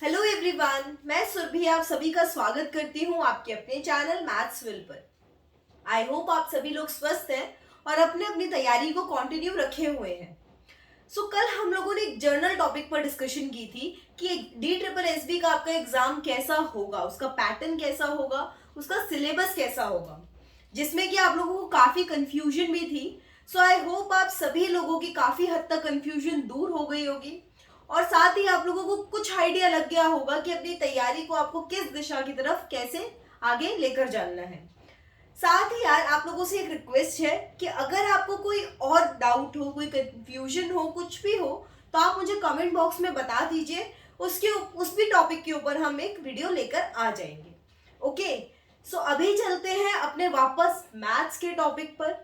Hello everyone, मैं सुरभि आप सभी का स्वागत करती हूँ आपके अपने चैनल मैथ्स विल पर। आई होप आप सभी लोग स्वस्थ हैं और अपने अपनी तैयारी को कंटिन्यू रखे हुए हैं। कल हम लोगों ने एक जर्नल टॉपिक पर डिस्कशन की थी कि DSSB का आपका एग्जाम कैसा होगा, उसका पैटर्न कैसा होगा, उसका सिलेबस कैसा होगा, जिसमें कि आप लोगों को काफी कंफ्यूजन भी थी। आई होप आप सभी लोगों की काफी हद तक कंफ्यूजन दूर हो गई होगी और साथ ही आप लोगों को कुछ आइडिया लग गया होगा कि अपनी तैयारी को आपको किस दिशा की तरफ कैसे आगे लेकर जाना है। साथ ही यार आप लोगों से एक रिक्वेस्ट है कि अगर आपको कोई और डाउट हो, कोई कंफ्यूजन हो, कुछ भी हो, तो आप मुझे कमेंट बॉक्स में बता दीजिए। उस भी टॉपिक के ऊपर हम एक वीडियो लेकर आ जाएंगे। ओके, अभी चलते हैं अपने वापस मैथ्स के टॉपिक पर।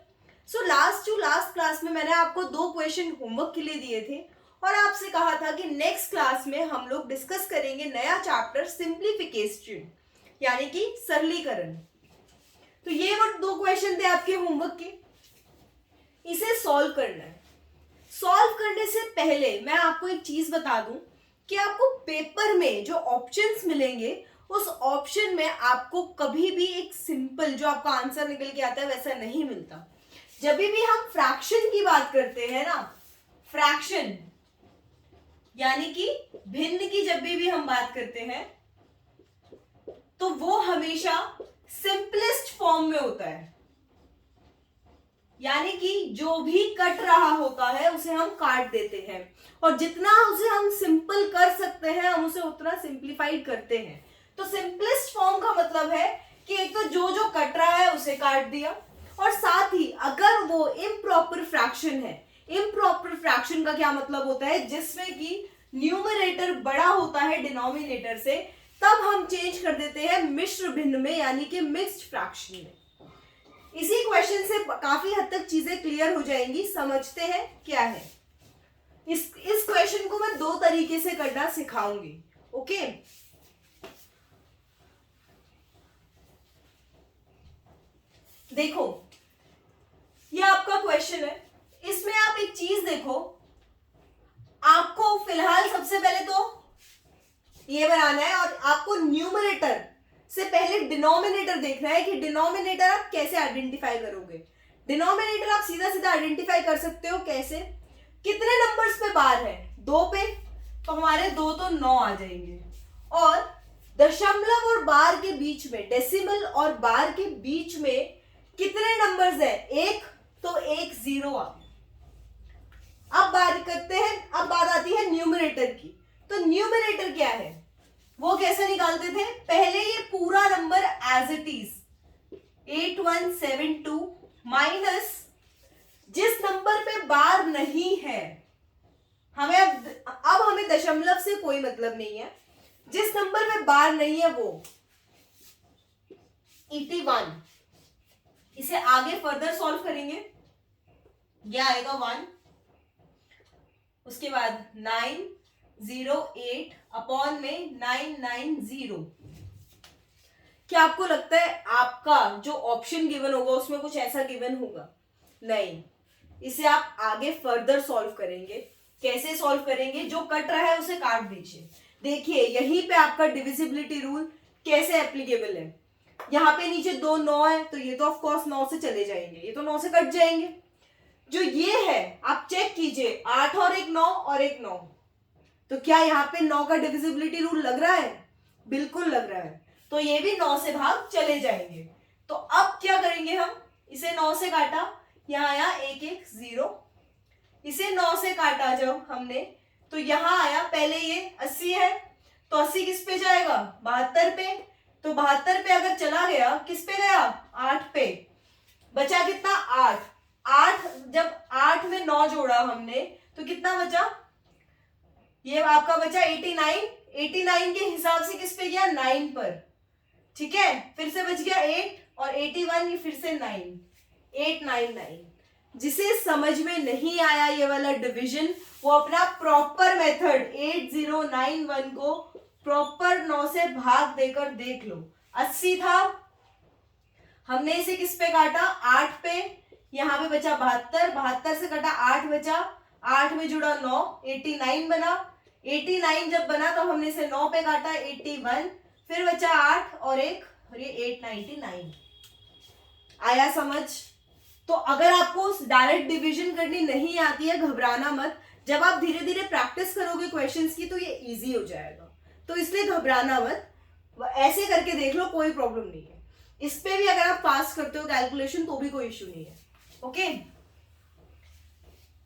लास्ट क्लास में मैंने आपको 2 क्वेश्चन होमवर्क के लिए दिए थे और आपसे कहा था कि नेक्स्ट क्लास में हम लोग डिस्कस करेंगे नया चैप्टर सिंप्लीफिकेशन, यानी कि सरलीकरण। तो ये वो 2 क्वेश्चन थे आपके होमवर्क के, इसे सॉल्व करना है। सॉल्व करने से पहले मैं आपको एक चीज बता दूं कि आपको पेपर में जो ऑप्शंस मिलेंगे उस ऑप्शन में आपको कभी भी एक सिंपल जो आपका आंसर निकल के आता है वैसा नहीं मिलता। जब भी हम फ्रैक्शन की बात करते हैं ना, फ्रैक्शन यानी कि भिन्न की जब भी हम बात करते हैं तो वो हमेशा सिंपलेस्ट फॉर्म में होता है, यानी कि जो भी कट रहा होता है उसे हम काट देते हैं और जितना उसे हम सिंपल कर सकते हैं हम उसे उतना सिंप्लीफाइड करते हैं। तो सिंपलेस्ट फॉर्म का मतलब है कि एक तो जो जो कट रहा है उसे काट दिया, और साथ ही अगर वो इम्प्रॉपर फ्रैक्शन है, इम्प्रॉपर फ्रैक्शन का क्या मतलब होता है, जिसमें कि न्यूमरेटर बड़ा होता है डिनोमिनेटर से, तब हम चेंज कर देते हैं मिश्र भिन्न में, यानी कि मिक्स्ड फ्रैक्शन में। इसी क्वेश्चन से काफी हद तक चीजें क्लियर हो जाएंगी। समझते हैं क्या है। इस क्वेश्चन को मैं 2 तरीके से करना सिखाऊंगी। ओके, देखो ये आपका क्वेश्चन है, इसमें आप एक चीज देखो, आपको फिलहाल सबसे पहले तो ये बनाना है और आपको न्यूमरेटर से पहले डिनोमिनेटर देखना है कि डिनोमिनेटर आप कैसे आइडेंटिफाई करोगे। डिनोमिनेटर आप सीधा सीधा आइडेंटिफाई कर सकते हो कैसे, कितने नंबर्स पे बार है, 2 पे, तो हमारे 2 तो 9 आ जाएंगे, और दशमलव और बार के बीच में, डेसिमल और बार के बीच में कितने नंबर्स है, 1, तो 1 0 आ गया। अब बात करते हैं, अब बात आती है न्यूमरेटर की। तो न्यूमरेटर क्या है, वो कैसे निकालते थे, पहले ये पूरा number as it is 8172 minus जिस नंबर पे बार नहीं है, हमें अब हमें दशमलव से कोई मतलब नहीं है, जिस नंबर पे बार नहीं है वो 81, इसे आगे फर्दर सॉल्व करेंगे, यह आएगा 1, उसके बाद 908 अपॉन में 990। क्या आपको लगता है आपका जो ऑप्शन गिवन होगा उसमें कुछ ऐसा गिवन होगा? नहीं, इसे आप आगे फर्दर सॉल्व करेंगे। कैसे सॉल्व करेंगे, जो कट रहा है उसे काट दीजिए। देखिए यहीं पे आपका डिविजिबिलिटी रूल कैसे एप्लीकेबल है, यहाँ पे नीचे 2 9 है तो ये तो ऑफ कोर्स 9 से चले जाएंगे, ये तो 9 से कट जाएंगे। जो ये है आप चेक कीजिए, 8 और एक 9 और एक 9, तो क्या यहाँ पे 9 का डिविजिबिलिटी रूल लग रहा है? बिल्कुल लग रहा है, तो ये भी 9 से भाग चले जाएंगे। तो अब क्या करेंगे हम, इसे 9 से काटा, यहाँ आया 1 1 0, इसे 9 से काटा जब हमने, तो यहाँ आया, पहले ये 80 है तो 80 किस पे जाएगा, 72 पे, तो 72 पे अगर चला गया किस पे गया, 8 पे, बचा कितना, 8, जब 8 में 9 जोड़ा हमने तो कितना बचा, ये आपका बचा 89, 89 के हिसाब से किस पे गया, 9 पर, ठीक है, फिर से बच गया 8 और 81 ये फिर से 9, 899। जिसे समझ में नहीं आया ये वाला डिवीजन, वो अपना प्रॉपर मेथड 8091 को प्रॉपर 9 से भाग देकर देख लो। 80 था, हमने इसे किस पे काटा, 8 पे, यहाँ पे बचा 72, 72 से कटा 8 बचा, 8 में जुड़ा 9, 89 बना, 89 जब बना तो हमने इसे 9 पे काटा, 81, फिर बचा 8 और एक, और ये 899। आया समझ? तो अगर आपको डायरेक्ट डिवीजन करनी नहीं आती है, घबराना मत। जब आप धीरे धीरे प्रैक्टिस करोगे क्वेश्चंस की तो ये इजी हो जाएगा, तो इसलिए घबराना मत। ऐसे करके देख लो, कोई प्रॉब्लम नहीं है। इस पे भी अगर आप पास करते हो कैलकुलेशन तो भी कोई इश्यू नहीं है। ओके,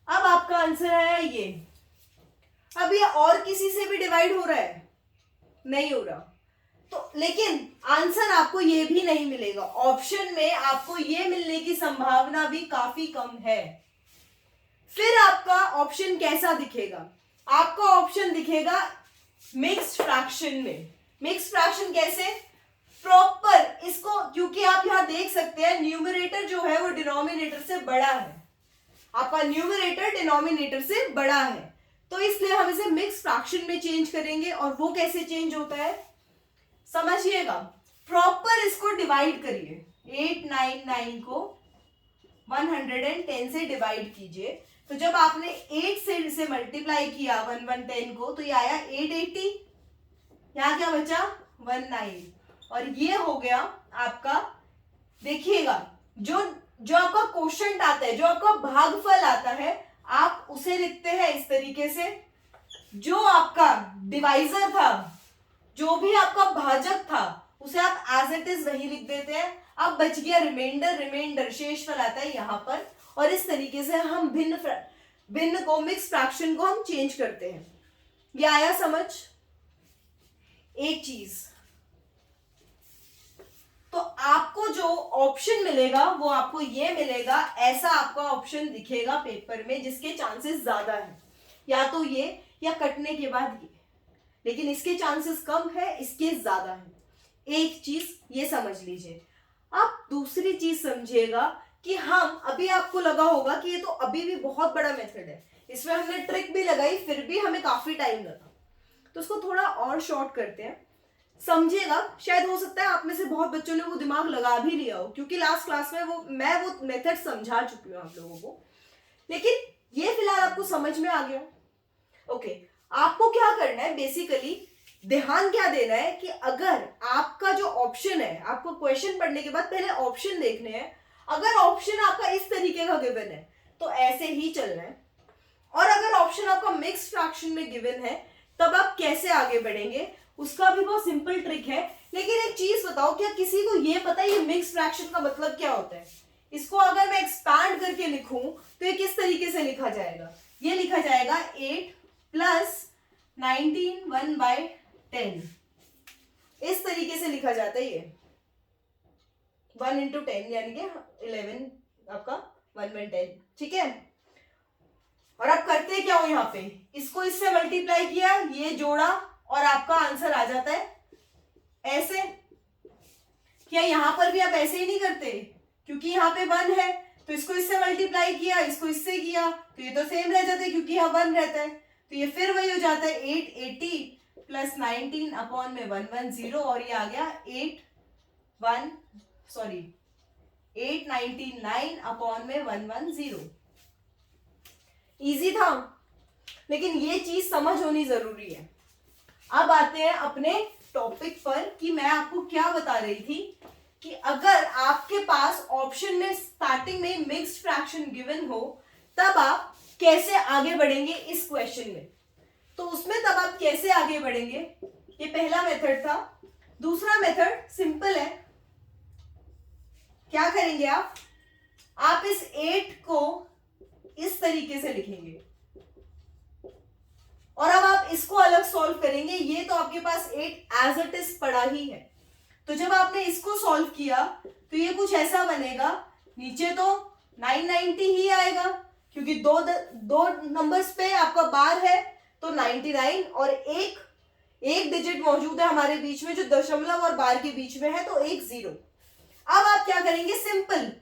अब आपका आंसर है ये। अब ये और किसी से भी डिवाइड हो रहा है? नहीं हो रहा। तो लेकिन आंसर आपको ये भी नहीं मिलेगा, ऑप्शन में आपको ये मिलने की संभावना भी काफी कम है। फिर आपका ऑप्शन कैसा दिखेगा? आपका ऑप्शन दिखेगा मिक्स्ड फ्रैक्शन में। मिक्स्ड फ्रैक्शन कैसे? प्रॉपर इसको, क्योंकि आप यहां देख सकते हैं न्यूमरेटर जो है वो डिनोमिनेटर से बड़ा है। आपका न्यूमरेटर डिनोमिनेटर से बड़ा है, तो इसलिए हम इसे मिक्स्ड फ्रैक्शन में चेंज करेंगे। और वो कैसे चेंज होता है समझिएगा। प्रॉपर इसको डिवाइड करिए, 899 को 110 से डिवाइड कीजिए। तो जब आपने 8 से इसे मल्टीप्लाई किया 1110 को, तो ये आया 880, यहां क्या बचा 19, और ये हो गया आपका। देखिएगा जो जो आपका क्वोशंट आता है, जो आपका भागफल आता है, आप उसे लिखते हैं इस तरीके से। जो आपका डिवाइजर था, जो भी आपका भाजक था, उसे आप एज इट इज वही लिख देते हैं। अब बच गया रिमाइंडर, रिमाइंडर शेषफल आता है यहां पर, और इस तरीके से हम भिन्न को, मिक्स फ्रैक्शन को हम चेंज करते हैं। ये आया समझ? एक चीज तो आपको जो ऑप्शन मिलेगा वो आपको ये मिलेगा, ऐसा आपका ऑप्शन दिखेगा पेपर में, जिसके चांसेस ज्यादा है, या तो ये या कटने के बाद ये, लेकिन इसके चांसेस कम है, इसके ज्यादा है। एक चीज ये समझ लीजिए। आप दूसरी चीज समझिएगा कि हम अभी, आपको लगा होगा कि ये तो अभी भी बहुत बड़ा मेथड है, इसमें हमने ट्रिक भी लगाई फिर भी हमें काफी टाइम लगा, तो उसको थोड़ा और शॉर्ट करते हैं। समझिएगा, शायद हो सकता है आप में से बहुत बच्चों ने वो दिमाग लगा भी लिया हो, क्योंकि लास्ट क्लास में मैं वो मेथड समझा चुकी हूँ आप लोगों को, लेकिन ये फिलहाल आपको समझ में आ गया। ओके, आपको क्या करना है, बेसिकली ध्यान क्या देना है कि अगर आपका जो ऑप्शन है, आपको क्वेश्चन पढ़ने के बाद पहले ऑप्शन देखने हैं। अगर ऑप्शन आपका इस तरीके का गिवन है तो ऐसे ही चलना है, और अगर ऑप्शन आपका मिक्स्ड फ्रैक्शन में गिवन है तब आप कैसे आगे बढ़ेंगे, उसका भी बहुत सिंपल ट्रिक है। लेकिन एक चीज बताओ, क्या किसी को ये पता है ये मिक्स्ड फ्रैक्शन का मतलब क्या होता है? इसको अगर मैं एक्सपैंड करके लिखूं तो ये किस तरीके से लिखा जाएगा? ये लिखा जाएगा 8 प्लस 19 1/10, इस तरीके से लिखा जाता है। ये 1 into 10 यानी कि 11 आपका 1/10, ठीक है। और आप करते क्या हो, यहाँ पे इसको इससे मल्टीप्लाई किया, ये जोड़ा, और आपका आंसर आ जाता है ऐसे। क्या यहाँ पर भी आप ऐसे ही नहीं करते? क्योंकि यहाँ पे 1 है तो इसको इससे मल्टीप्लाई किया, इसको इससे किया, तो ये तो सेम रह जाता है क्योंकि यहाँ 1 रहता है, तो ये फिर वही हो जाता है 880 प्लस 19 अपॉन में 110, और ये आ गया 899 अपॉन में 110। इजी था, लेकिन ये चीज समझ होनी जरूरी है। अब आते हैं अपने टॉपिक पर कि मैं आपको क्या बता रही थी कि अगर आपके पास ऑप्शन में स्टार्टिंग में मिक्स्ड फ्रैक्शन गिवन हो तब आप कैसे आगे बढ़ेंगे इस क्वेश्चन में। तो उसमें तब आप कैसे आगे बढ़ेंगे, ये पहला मेथड था। दूसरा मेथड सिंपल है, क्या करेंगे आप इस 8 को इस तरीके से लिखेंगे, और अब आप इसको अलग सॉल्व करेंगे। ये तो आपके पास 8 एज इट इज पड़ा ही है, तो जब आपने इसको सॉल्व किया तो ये कुछ ऐसा बनेगा। नीचे तो 990 ही आएगा क्योंकि दो नंबर्स पे आपका बार है, तो 99, और एक डिजिट मौजूद है हमारे बीच में जो दशमलव और बार के बीच में है, तो 1 0। अब आप क्या करेंगे, सिंपल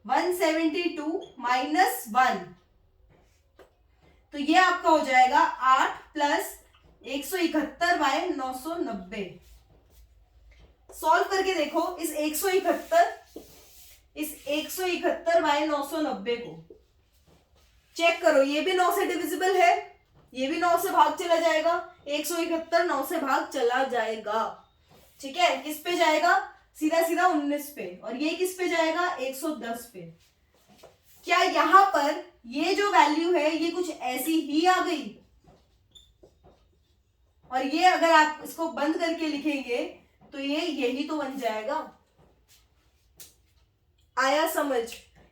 172 माइनस 1, तो ये आपका हो जाएगा 8 प्लस 171/990। सॉल्व करके देखो इस 171/990 को चेक करो, ये भी 9 से डिविजिबल है, ये भी 9 से भाग चला जाएगा, 171 9 से भाग चला जाएगा, ठीक है। किस पे जाएगा? सीधा सीधा 19 पे। और ये किस पे जाएगा? 110 पे। क्या यहां पर ये जो वैल्यू है ये कुछ ऐसी ही आ गई? और ये अगर आप इसको बंद करके लिखेंगे तो ये यही तो बन जाएगा। आया समझ?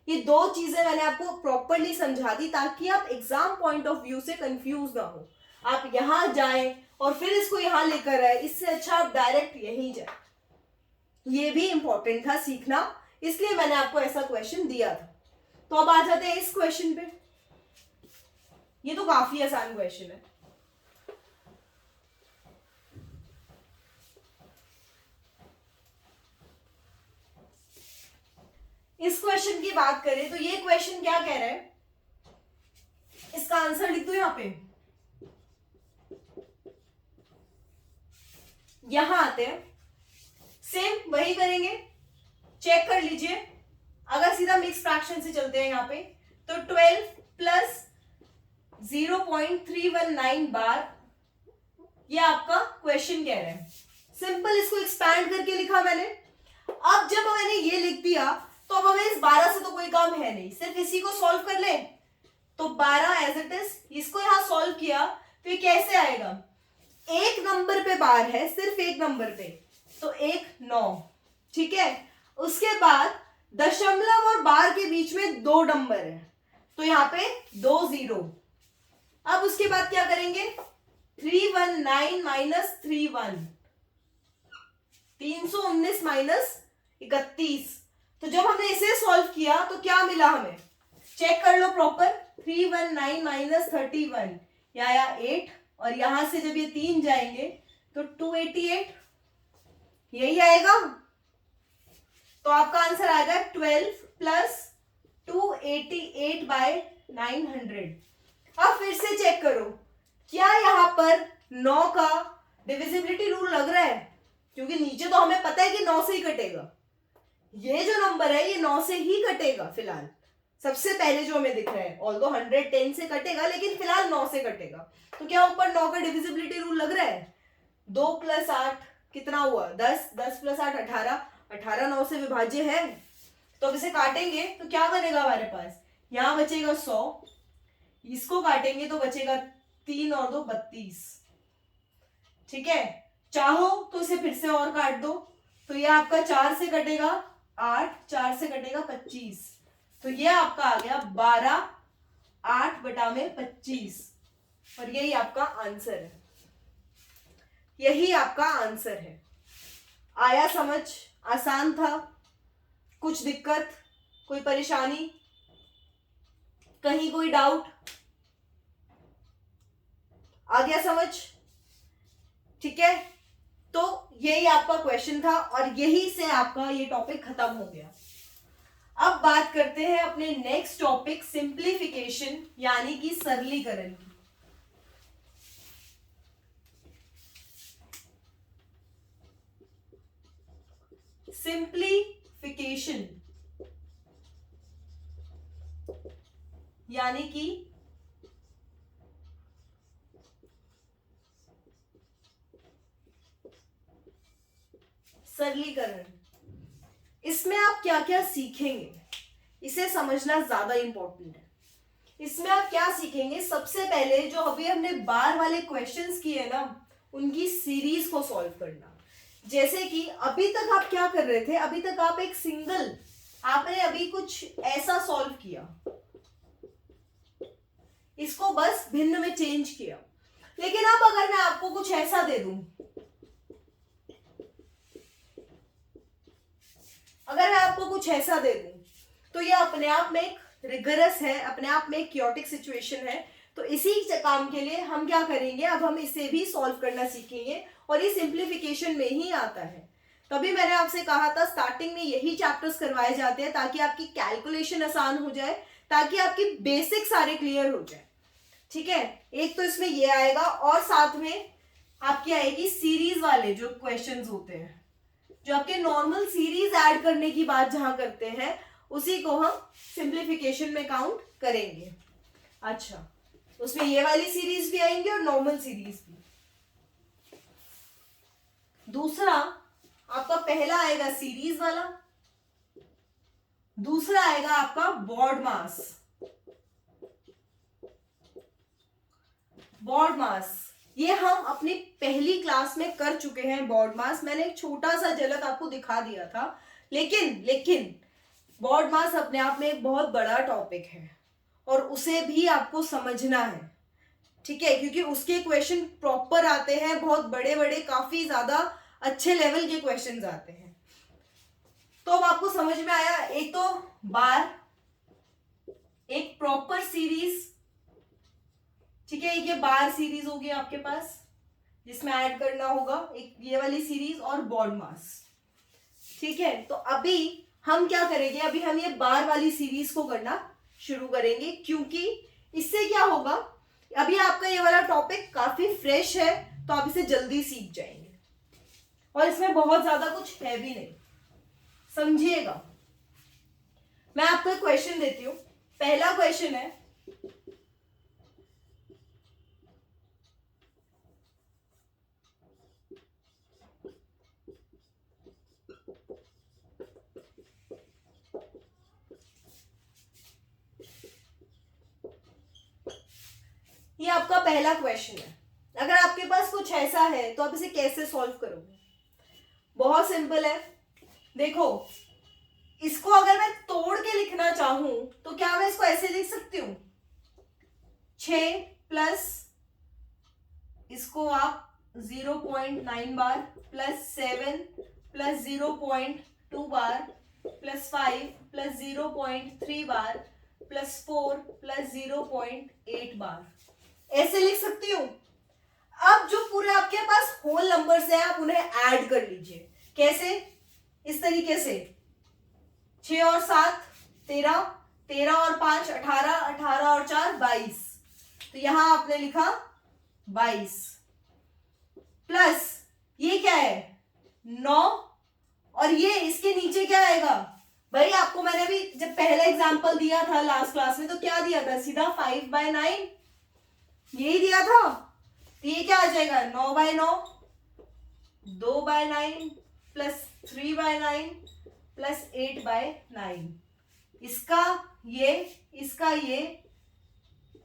ये दो चीजें मैंने आपको प्रॉपरली समझा दी ताकि आप एग्जाम पॉइंट ऑफ व्यू से कंफ्यूज ना हो। आप यहां जाएं और फिर इसको यहां लेकर आए, इससे अच्छा आप डायरेक्ट यहीं जाए। ये भी इंपॉर्टेंट था सीखना, इसलिए मैंने आपको ऐसा क्वेश्चन दिया था। तो अब आ जाते हैं इस क्वेश्चन पे। ये तो काफी आसान क्वेश्चन है। इस क्वेश्चन की बात करें तो ये क्वेश्चन क्या कह रहा है, इसका आंसर लिख दो यहां पे। यहां आते हैं, सेम वही करेंगे, चेक कर लीजिए। अगर सीधा मिक्स फ्रैक्शन से चलते हैं यहां पे तो 12 प्लस 0.319 बार, ये आपका क्वेश्चन कह रहा है। सिंपल इसको एक्सपैंड करके लिखा मैंने। अब जब मैंने ये लिख दिया तो अब हमें इस 12 से तो कोई काम है नहीं, सिर्फ इसी को सॉल्व कर ले। तो 12 एज इट इज, इसको यहां सॉल्व किया तो ये कैसे आएगा? एक नंबर पे बार है, सिर्फ एक नंबर पे, तो 1 9, ठीक है। उसके बाद दशमलव और बार के बीच में 2 नंबर है, तो यहां पे 2 0। अब उसके बाद क्या करेंगे? 319 माइनस 31, 319 माइनस 31। तो जब हमने इसे सॉल्व किया तो क्या मिला हमें? चेक कर लो प्रॉपर। 319 माइनस 31, ये आया 8, और यहां से जब ये 3 जाएंगे तो 288, यही आएगा। तो आपका आंसर आएगा 12 प्लस 288 बाय 900। अब फिर से चेक करो, क्या यहां पर 9 का डिविजिबिलिटी रूल लग रहा है? क्योंकि नीचे तो हमें पता है कि 9 से ही कटेगा। ये जो नंबर है ये 9 से ही कटेगा फिलहाल, सबसे पहले जो हमें दिख रहा है। ऑल्दो 110 से कटेगा लेकिन फिलहाल 9 से कटेगा। तो क्या ऊपर 9 का डिविजिबिलिटी रूल लग रहा है? 2 प्लस 8 कितना हुआ? 10, 10 प्लस 8 18, 18 9 से विभाज्य है। तो अब इसे काटेंगे तो क्या बनेगा हमारे पास? यहां बचेगा 100, इसको काटेंगे तो बचेगा 3 और 2 32, ठीक है। चाहो तो इसे फिर से और काट दो, तो ये आपका 4 से कटेगा 8, 4 से कटेगा 25, तो ये आपका आ गया 12 8 बटा में 25, और यही आपका आंसर है। यही आपका आंसर है। आया समझ? आसान था? कुछ दिक्कत, कोई परेशानी, कहीं कोई डाउट? आ गया समझ? ठीक है, तो यही आपका क्वेश्चन था और यही से आपका ये टॉपिक खत्म हो गया। अब बात करते हैं अपने नेक्स्ट टॉपिक सिंप्लीफिकेशन, यानी कि सरलीकरण की। सिंप्लीफिकेशन यानी कि सरलीकरण। इसमें आप क्या क्या सीखेंगे, इसे समझना ज्यादा इंपॉर्टेंट है। इसमें आप क्या सीखेंगे? सबसे पहले जो अभी हमने बार वाले क्वेश्चंस किए ना, उनकी सीरीज को सॉल्व करना। जैसे कि अभी तक आप क्या कर रहे थे? अभी तक आप एक सिंगल, आपने अभी कुछ ऐसा सॉल्व किया, इसको बस भिन्न में चेंज किया। लेकिन अब अगर मैं आपको कुछ ऐसा दे दूं, अगर मैं आपको कुछ ऐसा दे दूं, तो ये अपने आप में एक रिगरस है, अपने आप में एक क्योटिक सिचुएशन है। तो इसी काम के लिए हम क्या करेंगे? अब हम इसे भी सॉल्व करना सीखेंगे, और ये सिंप्लीफिकेशन में ही आता है। तभी मैंने आपसे कहा था स्टार्टिंग में यही चैप्टर्स करवाए जाते हैं ताकि आपकी कैलकुलेशन आसान हो जाए, ताकि आपकी बेसिक सारे क्लियर हो जाए, ठीक है। एक तो इसमें ये आएगा, और साथ में आपकी आएगी सीरीज वाले जो क्वेश्चंस होते हैं, जो आपके नॉर्मल सीरीज ऐड करने की बात जहां करते हैं, उसी को हम सिंप्लीफिकेशन में काउंट करेंगे। अच्छा, उसमें ये वाली सीरीज भी आएंगी और नॉर्मल सीरीज भी। दूसरा आपका पहला आएगा सीरीज वाला, दूसरा आएगा आपका बॉड मास। बॉड मास ये हम अपनी पहली क्लास में कर चुके हैं। बॉड मास मैंने एक छोटा सा झलक आपको दिखा दिया था, लेकिन बॉड मास अपने आप में एक बहुत बड़ा टॉपिक है और उसे भी आपको समझना है, ठीक है, क्योंकि उसके क्वेश्चन प्रॉपर आते हैं, बहुत बड़े बड़े काफी ज्यादा अच्छे लेवल के क्वेश्चंस आते हैं। तो अब आपको समझ में आया, एक तो बार, एक प्रॉपर सीरीज, ठीक है, एक ये बार सीरीज होगी आपके पास जिसमें ऐड करना होगा एक ये वाली सीरीज और बॉड मास, ठीक है। तो अभी हम क्या करेंगे, अभी हम ये बार वाली सीरीज को करना शुरू करेंगे, क्योंकि इससे क्या होगा, अभी आपका ये वाला टॉपिक काफी फ्रेश है तो आप इसे जल्दी सीख जाएंगे और इसमें बहुत ज्यादा कुछ है भी नहीं, समझिएगा। मैं आपको एक क्वेश्चन देती हूं। पहला क्वेश्चन है, ये आपका पहला क्वेश्चन है। अगर आपके पास कुछ ऐसा है तो आप इसे कैसे सॉल्व करोगे? बहुत सिंपल है। देखो, इसको अगर मैं तोड़ के लिखना चाहूं तो क्या मैं इसको ऐसे लिख सकती हूं, 6 प्लस इसको आप 0.9 बार प्लस 7 प्लस 0.2 बार प्लस 5 प्लस 0.3 बार प्लस 4 प्लस 0.8 बार, ऐसे लिख सकती हूं। अब जो पूरे आपके पास होल नंबर्स हैं आप उन्हें ऐड कर लीजिए। कैसे? इस तरीके से 6 और 7 13, 13 और 5 18, 18 और 4 22, तो यहां आपने लिखा 22 प्लस ये क्या है 9 और ये इसके नीचे क्या आएगा भाई, आपको मैंने अभी जब पहला एग्जांपल दिया था लास्ट क्लास में तो क्या दिया था, सीधा 5/9 यही दिया था। तो ये क्या आ जाएगा 9/9, 2/9 प्लस 3/9 प्लस 8/9, इसका ये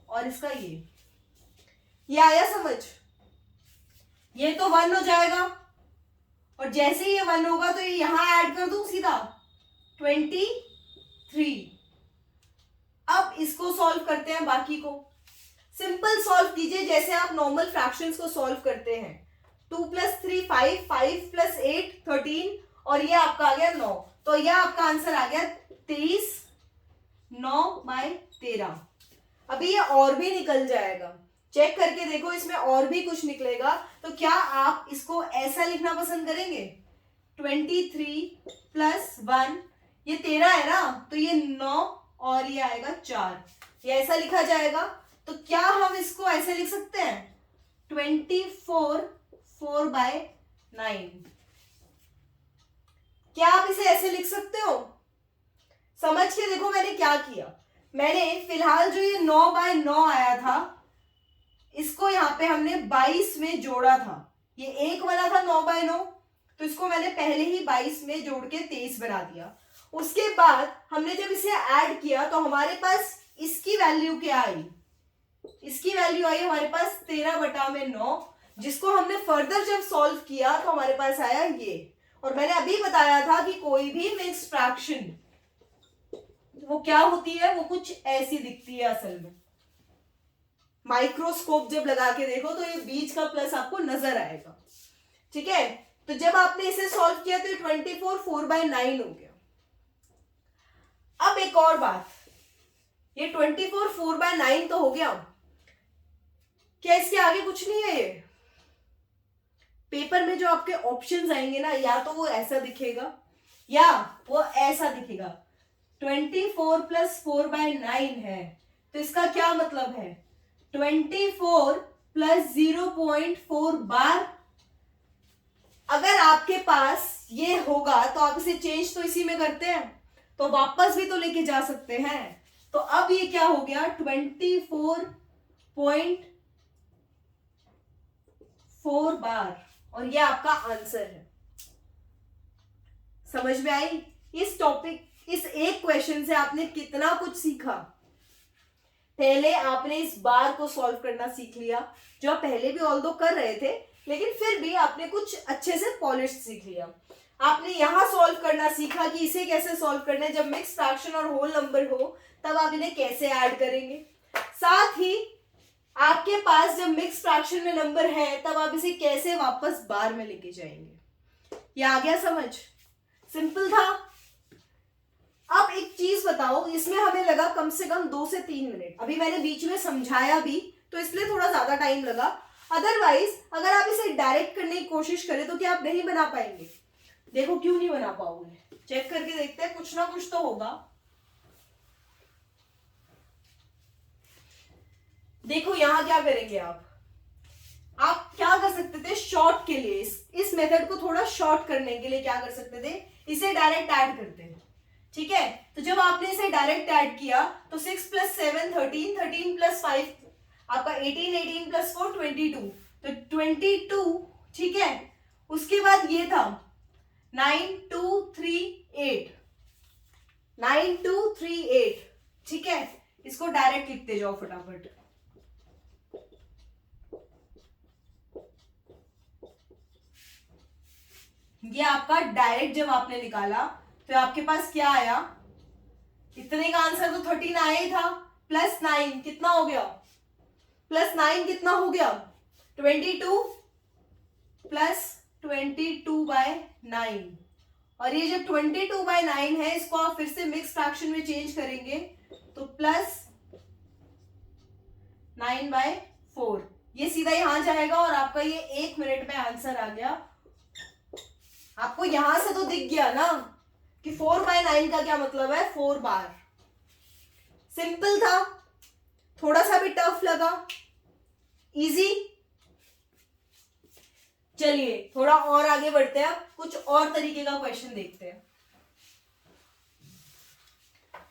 और इसका ये आया समझ? ये तो 1 हो जाएगा और जैसे ही ये 1 होगा तो ये यहां ऐड कर दूं सीधा 23। अब इसको सॉल्व करते हैं, बाकी को सिंपल सॉल्व कीजिए जैसे आप नॉर्मल फ्रैक्शंस को सॉल्व करते हैं। 2 प्लस 3 5, 5 प्लस 8 13 और ये आपका आ गया 9, तो यह आपका आंसर आ गया 23, 9/13। अभी ये और भी निकल जाएगा, चेक करके देखो इसमें और भी कुछ निकलेगा। तो क्या आप इसको ऐसा लिखना पसंद करेंगे, 23 प्लस 1, ये 13 है ना, तो ये 9 और ये आएगा 4, ये ऐसा लिखा जाएगा। तो क्या हम इसको ऐसे लिख सकते हैं 24 4/9, क्या आप इसे ऐसे लिख सकते हो? समझ के देखो मैंने क्या किया, मैंने फिलहाल जो ये 9/9 आया था इसको यहाँ पे हमने 22 में जोड़ा था। ये एक बना था 9/9, तो इसको मैंने पहले ही 22 में जोड़ के 23 बना दिया। उसके बाद हमने जब इसे ऐड किया तो हमारे पास इसकी वैल्यू क्या आई, इसकी वैल्यू आई हमारे पास 13/9, जिसको हमने फर्दर जब सॉल्व किया तो हमारे पास आया ये। और मैंने अभी बताया था कि कोई भी मिक्स्ड फ्रैक्शन वो क्या होती है, वो कुछ ऐसी दिखती है असल में। माइक्रोस्कोप जब लगा के देखो तो ये बीच का प्लस आपको नजर आएगा, ठीक है। तो जब आपने इसे सॉल्व किया तो ये 24 4/9 हो गया। अब एक और बात, ये 24 4/9 तो हो गया, क्या इसके आगे कुछ नहीं है? ये पेपर में जो आपके ऑप्शंस आएंगे ना, या तो वो ऐसा दिखेगा या वो ऐसा दिखेगा। 24 प्लस 4/9 है, तो इसका क्या मतलब है 24 प्लस 0.4 बार। अगर आपके पास ये होगा तो आप इसे चेंज तो इसी में करते हैं, तो वापस भी तो लेके जा सकते हैं। तो अब ये क्या हो गया 24 0.4 बार, और ये आपका आंसर है। समझ में आई? इस टॉपिक, इस एक क्वेश्चन से आपने कितना कुछ सीखा। पहले आपने इस बार को सॉल्व करना सीख लिया, जो आप पहले भी ऑल्दो कर रहे थे, लेकिन फिर भी आपने कुछ अच्छे से पॉलिश सीख लिया। आपने यहां सॉल्व करना सीखा कि इसे कैसे सॉल्व करना है, जब मिक्स फ्रैक्शन और होल नंबर हो तब आप इन्हें कैसे ऐड करेंगे। साथ ही आपके पास जब मिक्स फ्रैक्शन में नंबर है तब आप इसे कैसे वापस बार में लेके जाएंगे। ये आ गया समझ? सिंपल था। अब एक चीज बताओ, इसमें हमें लगा कम से कम 2 से 3 मिनट। अभी मैंने बीच में समझाया भी तो इसलिए थोड़ा ज्यादा टाइम लगा। अदरवाइज अगर आप इसे डायरेक्ट करने की कोशिश करें तो क्या आप नहीं बना पाएंगे? देखो क्यों नहीं बना पाओगे, चेक करके देखते हैं, कुछ ना कुछ तो होगा। देखो यहां क्या करेंगे आप क्या कर सकते थे शॉर्ट के लिए, इस मेथड को थोड़ा शॉर्ट करने के लिए क्या कर सकते थे, इसे डायरेक्ट ऐड करते हैं। ठीक है, तो जब आपने इसे डायरेक्ट ऐड किया तो 6 + 7 13, 13 + 5 आपका 18, 18 + 4 22, तो 22। ठीक है, उसके बाद ये था 9 2 3 8, 9 2 3 8। ठीक है, इसको डायरेक्ट लिखते जाओ फटाफट। ये आपका डायरेक्ट जब आपने निकाला तो आपके पास क्या आया, इतने का आंसर तो 13 आया ही था, +9 कितना हो गया, +9 कितना हो गया 22 + 22/9। और ये जब 22/9 है, इसको आप फिर से मिक्स फ्रैक्शन में चेंज करेंगे तो +9/4, ये सीधा यहां जाएगा और आपका ये 1 मिनट में आंसर आ गया। आपको यहां से तो दिख गया ना कि 4/9 का क्या मतलब है, 4 बार। सिंपल था, थोड़ा सा भी टफ लगा, इजी। चलिए थोड़ा और आगे बढ़ते हैं, अब कुछ और तरीके का क्वेश्चन देखते हैं।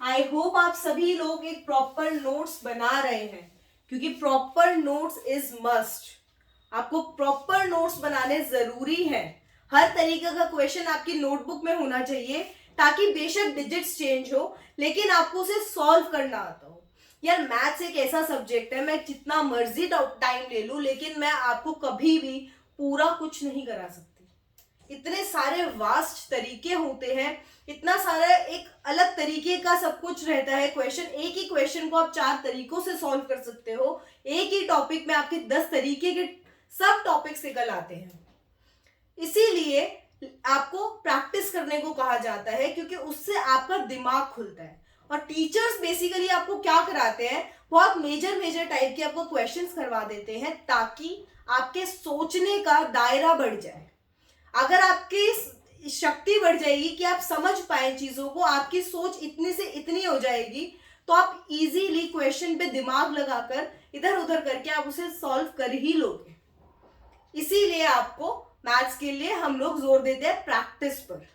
आई होप आप सभी लोग एक प्रॉपर नोट्स बना रहे हैं, क्योंकि प्रॉपर नोट्स इज मस्ट। आपको प्रॉपर नोट्स बनाने जरूरी है। हर तरीके का क्वेश्चन आपकी नोटबुक में होना चाहिए, ताकि बेशक डिजिट्स चेंज हो लेकिन आपको उसे सॉल्व करना आता हो। यार मैथ्स एक ऐसा सब्जेक्ट है, मैं जितना मर्जी टाइम ले लूं लेकिन मैं आपको कभी भी पूरा कुछ नहीं करा सकती। इतने सारे वास्ट तरीके होते हैं, इतना सारा एक अलग तरीके का सब कुछ रहता है क्वेश्चन। एक ही क्वेश्चन को आप 4 तरीकों से सॉल्व कर सकते हो। एक ही टॉपिक में आपके 10 तरीके के सब टॉपिक्स निकल आते हैं। इसीलिए आपको प्रैक्टिस करने को कहा जाता है, क्योंकि उससे आपका दिमाग खुलता है। और टीचर्स बेसिकली आपको क्या कराते हैं, बहुत मेजर टाइप के आपको क्वेश्चंस करवा देते हैं, ताकि आपके सोचने का दायरा बढ़ जाए। अगर आपकी शक्ति बढ़ जाएगी कि आप समझ पाए चीजों को, आपकी सोच इतनी से इतनी हो जाएगी, तो आप इजीली क्वेश्चन पे दिमाग लगाकर इधर उधर करके आप उसे सॉल्व कर ही लोगे। इसीलिए आपको मैथ्स के लिए हम लोग जोर देते हैं प्रैक्टिस पर,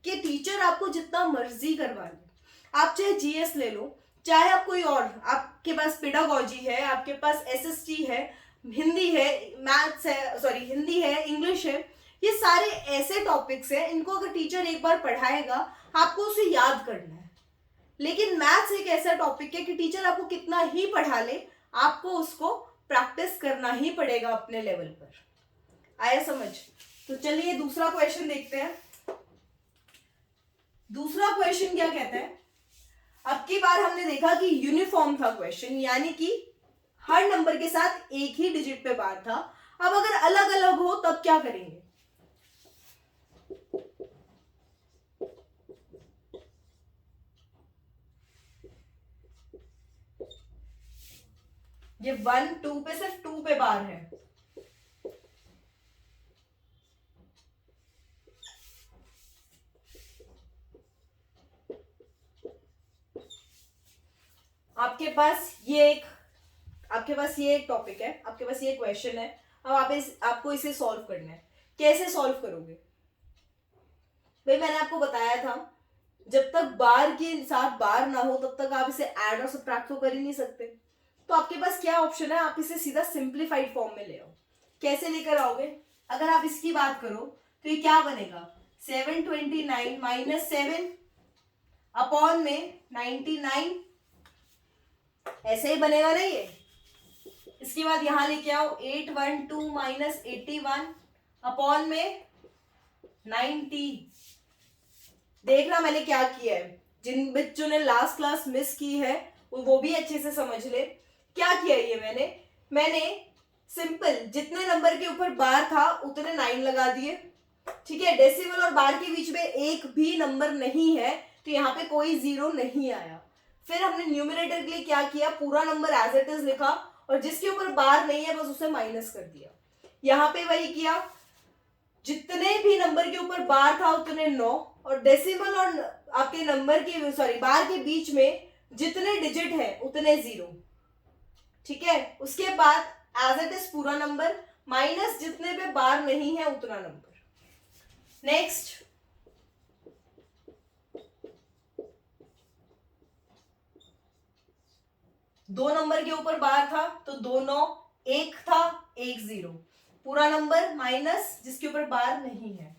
कि टीचर आपको जितना मर्जी करवा ले। आप चाहे जीएस ले लो, चाहे आप कोई और, आपके पास पेडागोजी है, आपके पास एसएसटी है, हिंदी है, मैथ्स है, सॉरी हिंदी है, इंग्लिश है, ये सारे ऐसे टॉपिक्स हैं, इनको अगर टीचर एक बार पढ़ाएगा आपको उसे याद करना है। लेकिन मैथ्स एक ऐसा टॉपिक है कि टीचर आपको कितना ही पढ़ा ले, आपको उसको प्रैक्टिस करना ही पड़ेगा अपने लेवल पर। आया समझ? तो चलिए दूसरा क्वेश्चन देखते हैं। दूसरा क्वेश्चन क्या कहता है, अब की बार हमने देखा कि यूनिफॉर्म था क्वेश्चन, यानी कि हर नंबर के साथ एक ही डिजिट पे बार था। अब अगर अलग अलग हो तब क्या करेंगे? ये 1 2 पे सिर्फ 2 पे बार है, आपके पास ये एक टॉपिक है, आपके पास ये क्वेश्चन है। अब आपको इसे सॉल्व करना है। कैसे सॉल्व करोगे? भाई मैंने आपको बताया था, जब तक बार के साथ बार ना हो तब तक आप इसे ऐड और सब्ट्रैक्ट तो कर ही नहीं सकते। तो आपके पास क्या ऑप्शन है, आप इसे सीधा सिंप्लीफाइड फॉर्म में ले आओ। कैसे लेकर आओगे? अगर आप इसकी बात करो तो ये क्या बनेगा, 729 माइनस 7 अपॉन में 99, ऐसे ही बनेगा ना ये। इसके बाद यहां लेके आओ 812 माइनस 81 अपॉन में 90। देखना मैंने क्या किया है, जिन बच्चों ने लास्ट क्लास मिस की है वो भी अच्छे से समझ ले। क्या किया ये मैंने सिंपल जितने नंबर के ऊपर बार था उतने 9 लगा दिए, ठीक है। डेसिमल और बार के बीच में एक भी नंबर नहीं है तो यहाँ पे कोई जीरो नहीं आया। फिर हमने न्यूमरेटर के लिए क्या किया, पूरा नंबर एज इट इज लिखा और जिसके ऊपर बार नहीं है बस उसे माइनस कर दिया। यहाँ पे वही किया, जितने भी नंबर के ऊपर बार था उतने 9 और डेसिमल और आपके नंबर के बार के बीच में जितने डिजिट है उतने 0, ठीक है। उसके बाद एज इट इज पूरा नंबर माइनस जितने पे बार नहीं है उतना नंबर। नेक्स्ट, दो नंबर के ऊपर बार था तो 2 9, एक था 1 0, पूरा नंबर माइनस जिसके ऊपर बार नहीं है।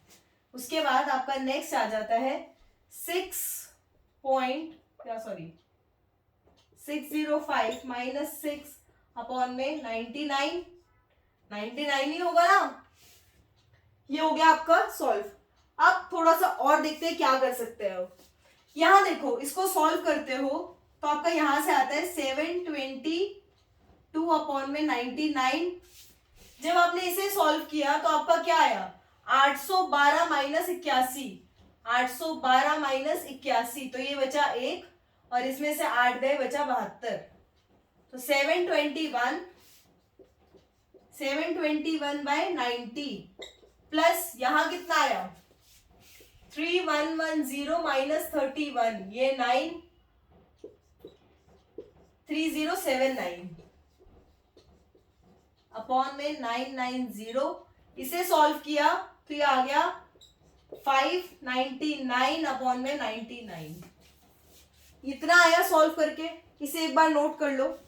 उसके बाद आपका नेक्स्ट आ जाता है 605 माइनस 6 अपॉन में 99 ही होगा ना। ये हो गया आपका सॉल्व। अब थोड़ा सा और देखते हैं क्या कर सकते हो। यहां देखो, इसको सॉल्व करते हो तो आपका यहां से आता है 722 अपॉन में 99। जब आपने इसे सॉल्व किया तो आपका क्या आया, 812 माइनस 81, 812 माइनस 81, तो ये बचा 1 और इसमें से 8 गए, बचा 72। तो 721 बाय 90 प्लस यहां कितना आया 3110 माइनस 31, ये 9 3079 अपॉन में 990। इसे सॉल्व किया तो ये आ गया 599 अपॉन में 99। इतना आया सॉल्व करके, इसे एक बार नोट कर लो।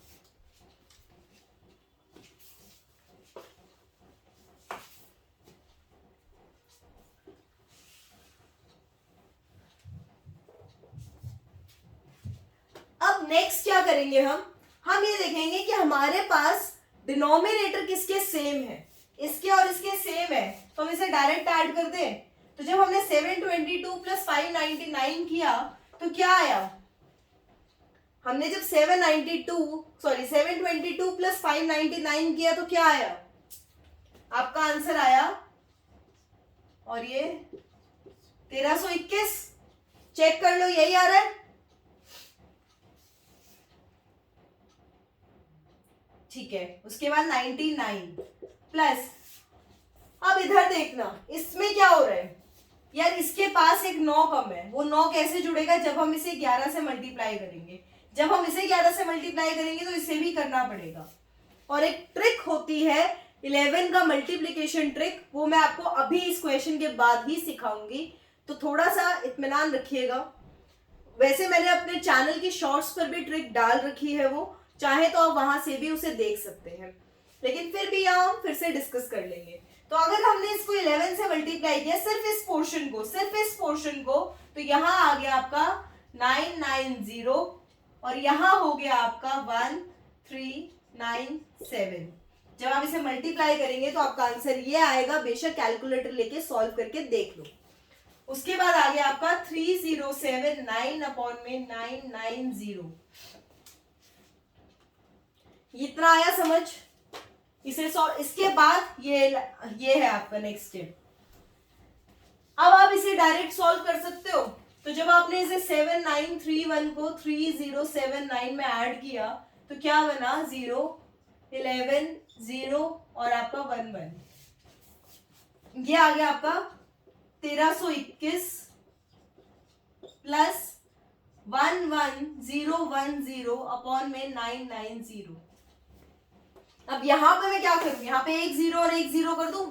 अब नेक्स्ट क्या करेंगे, हम ये देखेंगे कि हमारे पास डिनोमिनेटर किसके सेम है, इसके और इसके सेम है तो हम इसे डायरेक्ट ऐड कर दें। तो जब हमने 722 प्लस 599 किया तो क्या आया, हमने जब 722 प्लस 599 किया तो क्या आया, आपका आंसर आया और ये 1321। चेक कर लो, यही आ रहा है, ठीक है। उसके बाद 99 प्लस, अब इधर देखना इसमें क्या हो रहा है यार, इसके पास एक 9 कम है। वो 9 कैसे जुड़ेगा, जब हम इसे 11 से मल्टीप्लाई करेंगे। जब हम इसे 11 से मल्टीप्लाई करेंगे तो इसे भी करना पड़ेगा। और एक ट्रिक होती है 11 का मल्टीप्लीकेशन ट्रिक, वो मैं आपको अभी इस क्वेश्चन के बाद ही सिखाऊंगी, तो थोड़ा सा इत्मीनान रखिएगा। वैसे मैंने अपने चैनल की शॉर्ट्स पर भी ट्रिक डाल रखी है, वो चाहे तो आप वहां से भी उसे देख सकते हैं, लेकिन फिर भी यहाँ हम फिर से डिस्कस कर लेंगे। तो अगर हमने इसको 11 से मल्टीप्लाई किया सिर्फ इस पोर्शन को, तो यहाँ आ गया आपका 990 और यहाँ हो गया आपका 1397। जब आप इसे मल्टीप्लाई करेंगे तो आपका आंसर ये आएगा, बेशक कैलकुलेटर लेके सॉल्व करके देख लो। उसके बाद आ गया आपका 3079 अपॉन में 990। इतना आया समझ, इसे इसके बाद ये है आपका नेक्स्ट स्टेप। अब आप इसे डायरेक्ट सॉल्व कर सकते हो। तो जब आपने इसे 7931 को 3079 में ऐड किया तो क्या बना, 0 11 0 और आपका 1 1, ये आ गया आपका 1321 प्लस 11010 अपॉन में 990। अब यहां पे मैं क्या करूं, यहां पे 1 0 और 1 0 कर दूं।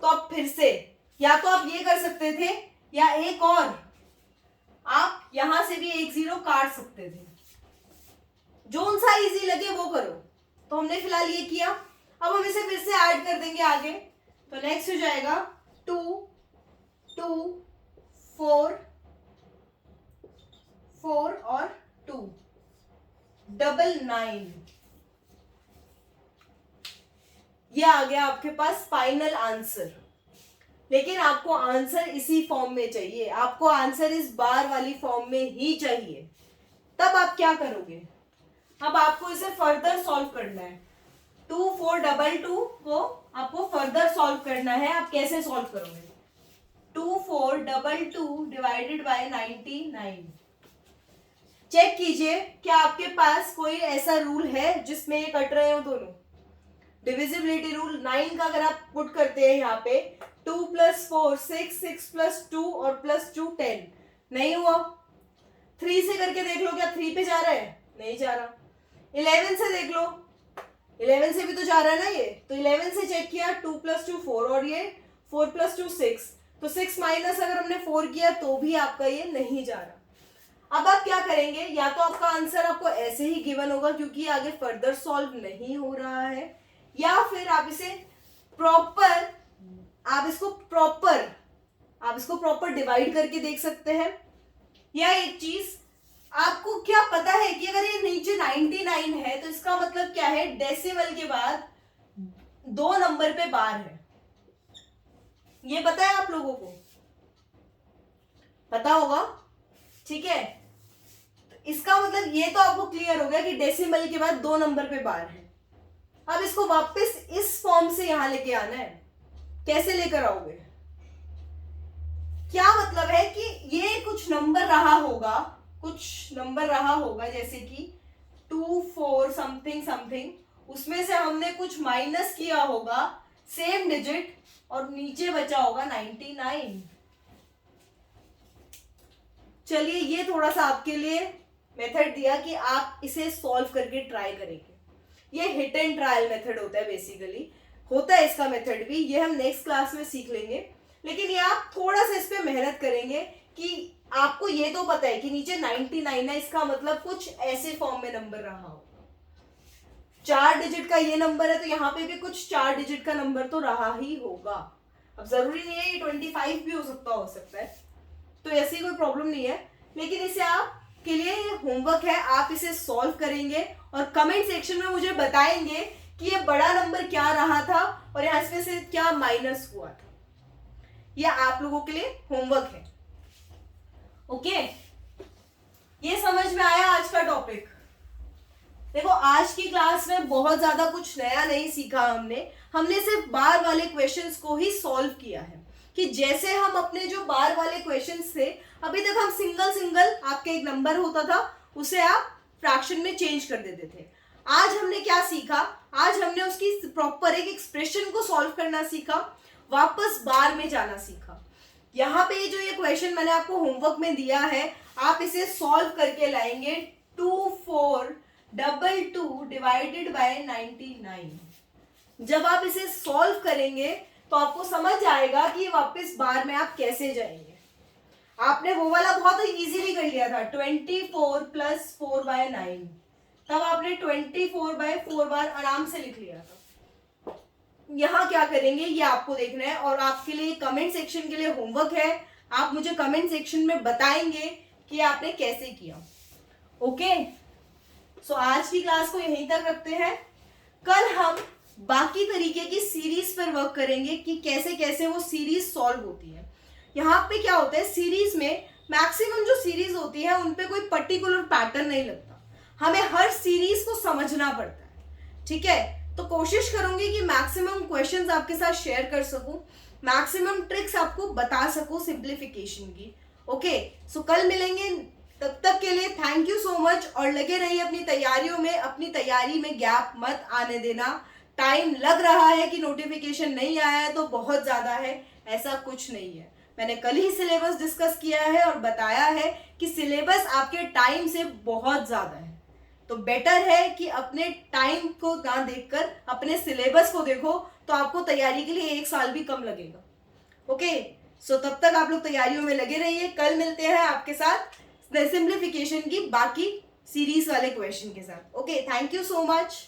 तो अब फिर से या तो आप ये कर सकते थे या एक और, आप यहां से भी 1 0 काट सकते थे। जो सा इजी लगे वो करो। तो हमने फिलहाल ये किया, अब हम इसे फिर से ऐड कर देंगे आगे। तो नेक्स्ट हो जाएगा 2 2 4 4 और 2 9 ये आ गया आपके पास फाइनल आंसर। लेकिन आपको आंसर इसी फॉर्म में चाहिए, आपको आंसर इस बार वाली फॉर्म में ही चाहिए। तब आप क्या करोगे, अब आपको इसे फर्दर सॉल्व करना है। 2 4 2 2 को आपको फर्दर सॉल्व करना है। आप कैसे सॉल्व करोगे, 2 4 2 2 डिवाइडेड बाय 99। चेक कीजिए क्या आपके पास कोई ऐसा रूल है जिसमें ये कट रहे हो दोनों। डिविजिबिलिटी रूल 9 का अगर आप पुट करते हैं यहाँ पे 2 + 4 6 6 + 2 और +2 10, नहीं हुआ। 3 से करके देख लो, क्या 3 पे जा रहा है, नहीं जा रहा। 11 से देख लो, 11 से भी तो जा रहा है ना ये। तो 11 से चेक किया, 2 + 2 4 और ये 4 + 2 6, तो 6 माइनस अगर हमने 4 किया तो भी आपका ये नहीं जा रहा। अब आप क्या करेंगे, या तो आपका आंसर आपको ऐसे ही गिवन होगा क्योंकि आगे फर्दर सॉल्व नहीं हो रहा है, या फिर आप इसे प्रॉपर आप इसको प्रॉपर डिवाइड करके देख सकते हैं। या एक चीज आपको क्या पता है कि अगर ये नीचे 99 है तो इसका मतलब क्या है, डेसिमल के बाद 2 नंबर पे बार है। ये पता है आप लोगों को, पता होगा, ठीक है। तो इसका मतलब ये तो आपको क्लियर हो गया कि डेसिमल के बाद 2 नंबर पे बार है। अब इसको वापस इस फॉर्म से यहां लेके आना है। कैसे लेकर आओगे, क्या मतलब है कि ये कुछ नंबर रहा होगा जैसे कि 2 4 समथिंग समथिंग, उसमें से हमने कुछ माइनस किया होगा सेम डिजिट और नीचे बचा होगा 99। चलिए ये थोड़ा सा आपके लिए मेथड दिया कि आप इसे सॉल्व करके ट्राई करेंगे। ये हिट एंड ट्रायल मेथड होता है, बेसिकली होता है इसका मेथड भी, ये हम नेक्स्ट क्लास में सीख लेंगे। लेकिन ये आप थोड़ा सा इस पे मेहनत करेंगे कि आपको ये तो पता है कि नीचे 99 है, इसका मतलब कुछ ऐसे फॉर्म में नंबर रहा होगा। 4 डिजिट का ये नंबर है तो यहाँ पे भी कुछ 4 डिजिट का नंबर तो रहा ही होगा। अब जरूरी नहीं है ये 25 भी हो सकता है, तो ऐसी कोई प्रॉब्लम नहीं है। लेकिन इसे आपके लिए होमवर्क है, आप इसे सॉल्व करेंगे और कमेंट सेक्शन में मुझे बताएंगे कि ये बड़ा नंबर क्या रहा था और यहाँ इसमें से क्या माइनस हुआ था। यह आप लोगों के लिए होमवर्क है। ओके, ये समझ में आया आज का टॉपिक। देखो आज की क्लास में बहुत ज्यादा कुछ नया नहीं सीखा हमने सिर्फ बार वाले क्वेश्चंस को ही सॉल्व किया है। कि जैसे हम अपने जो बार वाले क्वेश्चंस थे, अभी तक हम सिंगल आपका एक नंबर होता था उसे आप फ्रैक्शन में चेंज कर देते थे। आज हमने क्या सीखा, आज हमने उसकी प्रॉपर एक एक्सप्रेशन को सॉल्व करना सीखा, वापस बार में जाना सीखा। यहाँ पे जो ये क्वेश्चन मैंने आपको होमवर्क में दिया है, आप इसे सॉल्व करके लाएंगे 2 4 2 2 डिवाइडेड बाय 99। जब आप इसे सॉल्व करेंगे तो आपको समझ आएगा कि वापस बार में आप कैसे जाएंगे। आपने वो वाला बहुत इजीली कर लिया था 24 + 4/9, तब आपने 24/4 बार आराम से लिख लिया था। यहाँ क्या करेंगे ये आपको देखना है और आपके लिए कमेंट सेक्शन के लिए होमवर्क है। आप मुझे कमेंट सेक्शन में बताएंगे कि आपने कैसे किया। ओके, सो आज की क्लास को यहीं तक रखते हैं। कल हम बाकी तरीके की सीरीज पर वर्क करेंगे कि कैसे कैसे वो सीरीज सॉल्व होती है। यहाँ पे क्या होता है, सीरीज में मैक्सिमम जो सीरीज होती है उन पे कोई पर्टिकुलर पैटर्न नहीं लगता, हमें हर सीरीज को समझना पड़ता है। ठीक है, तो कोशिश करूंगी कि मैक्सिमम क्वेश्चंस आपके साथ शेयर कर सकूं, मैक्सिमम ट्रिक्स आपको बता सकूं सिंप्लीफिकेशन की। ओके, सो कल मिलेंगे, तब तक के लिए थैंक यू सो मच। और लगे रहिए अपनी तैयारियों में, अपनी तैयारी में गैप मत आने देना। टाइम लग रहा है कि नोटिफिकेशन नहीं आया है तो बहुत ज्यादा है, ऐसा कुछ नहीं है। मैंने कल ही सिलेबस डिस्कस किया है और बताया है कि सिलेबस आपके टाइम से बहुत ज्यादा है, तो बेटर है कि अपने टाइम को ना देखकर अपने सिलेबस को देखो, तो आपको तैयारी के लिए 1 साल भी कम लगेगा। ओके, सो तब तक आप लोग तैयारियों में लगे रहिए। कल मिलते हैं आपके साथ सिंप्लीफिकेशन की बाकी सीरीज वाले क्वेश्चन के साथ। Okay, thank you so much.